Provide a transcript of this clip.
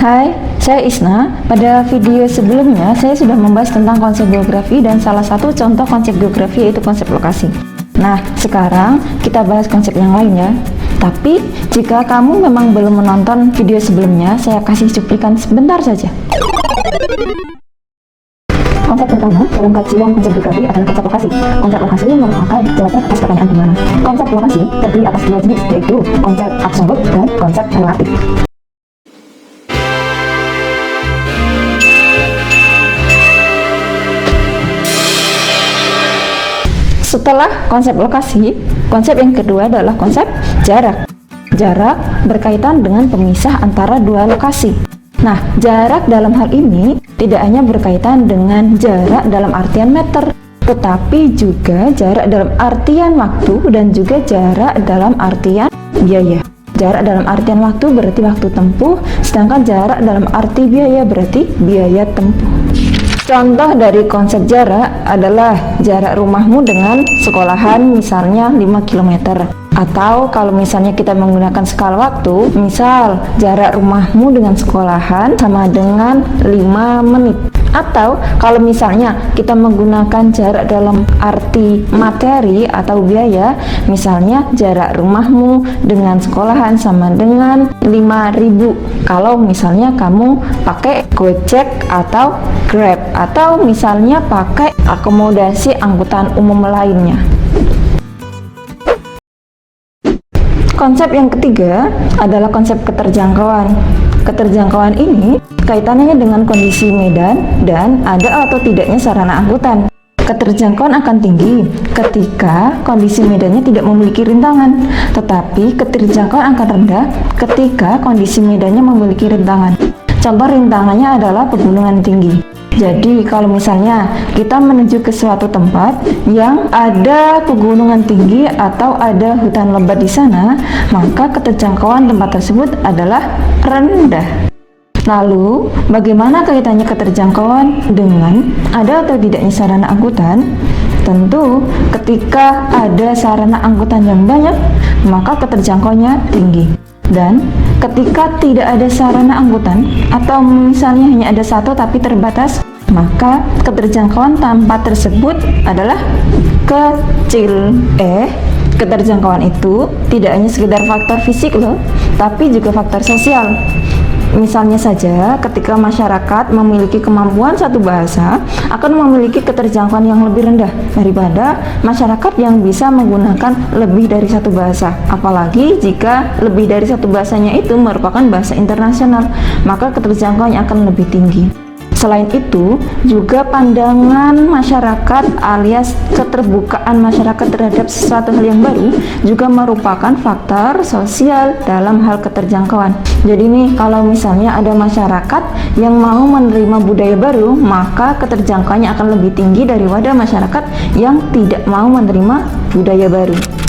Hai, saya Isna. Pada video sebelumnya, saya sudah membahas tentang konsep geografi dan salah satu contoh konsep geografi yaitu konsep lokasi. Nah, sekarang kita bahas konsep yang lain ya. Tapi, jika kamu memang belum menonton video sebelumnya, saya kasih cuplikan sebentar saja. Konsep pertama dalam kajian konsep geografi adalah konsep lokasi. Konsep lokasi merupakan jawaban atas pertanyaan di mana. Konsep lokasi terdiri atas dua jenis, yaitu konsep absolut dan konsep relatif. Setelah konsep lokasi, konsep yang kedua adalah konsep jarak. Jarak berkaitan dengan pemisah antara dua lokasi. Nah, jarak dalam hal ini tidak hanya berkaitan dengan jarak dalam artian meter, tetapi juga jarak dalam artian waktu dan juga jarak dalam artian biaya. Jarak dalam artian waktu berarti waktu tempuh, sedangkan jarak dalam arti biaya berarti biaya tempuh. Contoh dari konsep jarak adalah jarak rumahmu dengan sekolahan misalnya 5 km. Atau kalau misalnya kita menggunakan skala waktu, misal jarak rumahmu dengan sekolahan sama dengan 5 menit. Atau kalau misalnya kita menggunakan jarak dalam arti materi atau biaya, misalnya jarak rumahmu dengan sekolahan sama dengan 5.000. Kalau misalnya kamu pakai Gojek atau Grab, atau misalnya pakai akomodasi angkutan umum lainnya. Konsep yang ketiga adalah konsep keterjangkauan. Keterjangkauan ini kaitannya dengan kondisi medan dan ada atau tidaknya sarana angkutan. Keterjangkauan akan tinggi ketika kondisi medannya tidak memiliki rintangan, tetapi keterjangkauan akan rendah ketika kondisi medannya memiliki rintangan. Contoh rintangannya adalah pegunungan tinggi. Jadi kalau misalnya kita menuju ke suatu tempat yang ada pegunungan tinggi atau ada hutan lebat di sana, maka keterjangkauan tempat tersebut adalah rendah. Lalu, bagaimana kaitannya keterjangkauan dengan ada atau tidaknya sarana angkutan? Tentu, ketika ada sarana angkutan yang banyak, maka keterjangkauannya tinggi. Dan ketika tidak ada sarana angkutan atau misalnya hanya ada satu tapi terbatas, maka keterjangkauan tempat tersebut adalah kecil. Keterjangkauan itu tidak hanya sekedar faktor fisik loh, tapi juga faktor sosial. Misalnya saja, ketika masyarakat memiliki kemampuan satu bahasa, akan memiliki keterjangkauan yang lebih rendah daripada masyarakat yang bisa menggunakan lebih dari satu bahasa. Apalagi jika lebih dari satu bahasanya itu merupakan bahasa internasional, maka keterjangkauannya akan lebih tinggi. Selain itu, juga pandangan masyarakat alias keterbukaan masyarakat terhadap sesuatu hal yang baru juga merupakan faktor sosial dalam hal keterjangkauan. Jadi nih, kalau misalnya ada masyarakat yang mau menerima budaya baru, maka keterjangkauannya akan lebih tinggi daripada masyarakat yang tidak mau menerima budaya baru.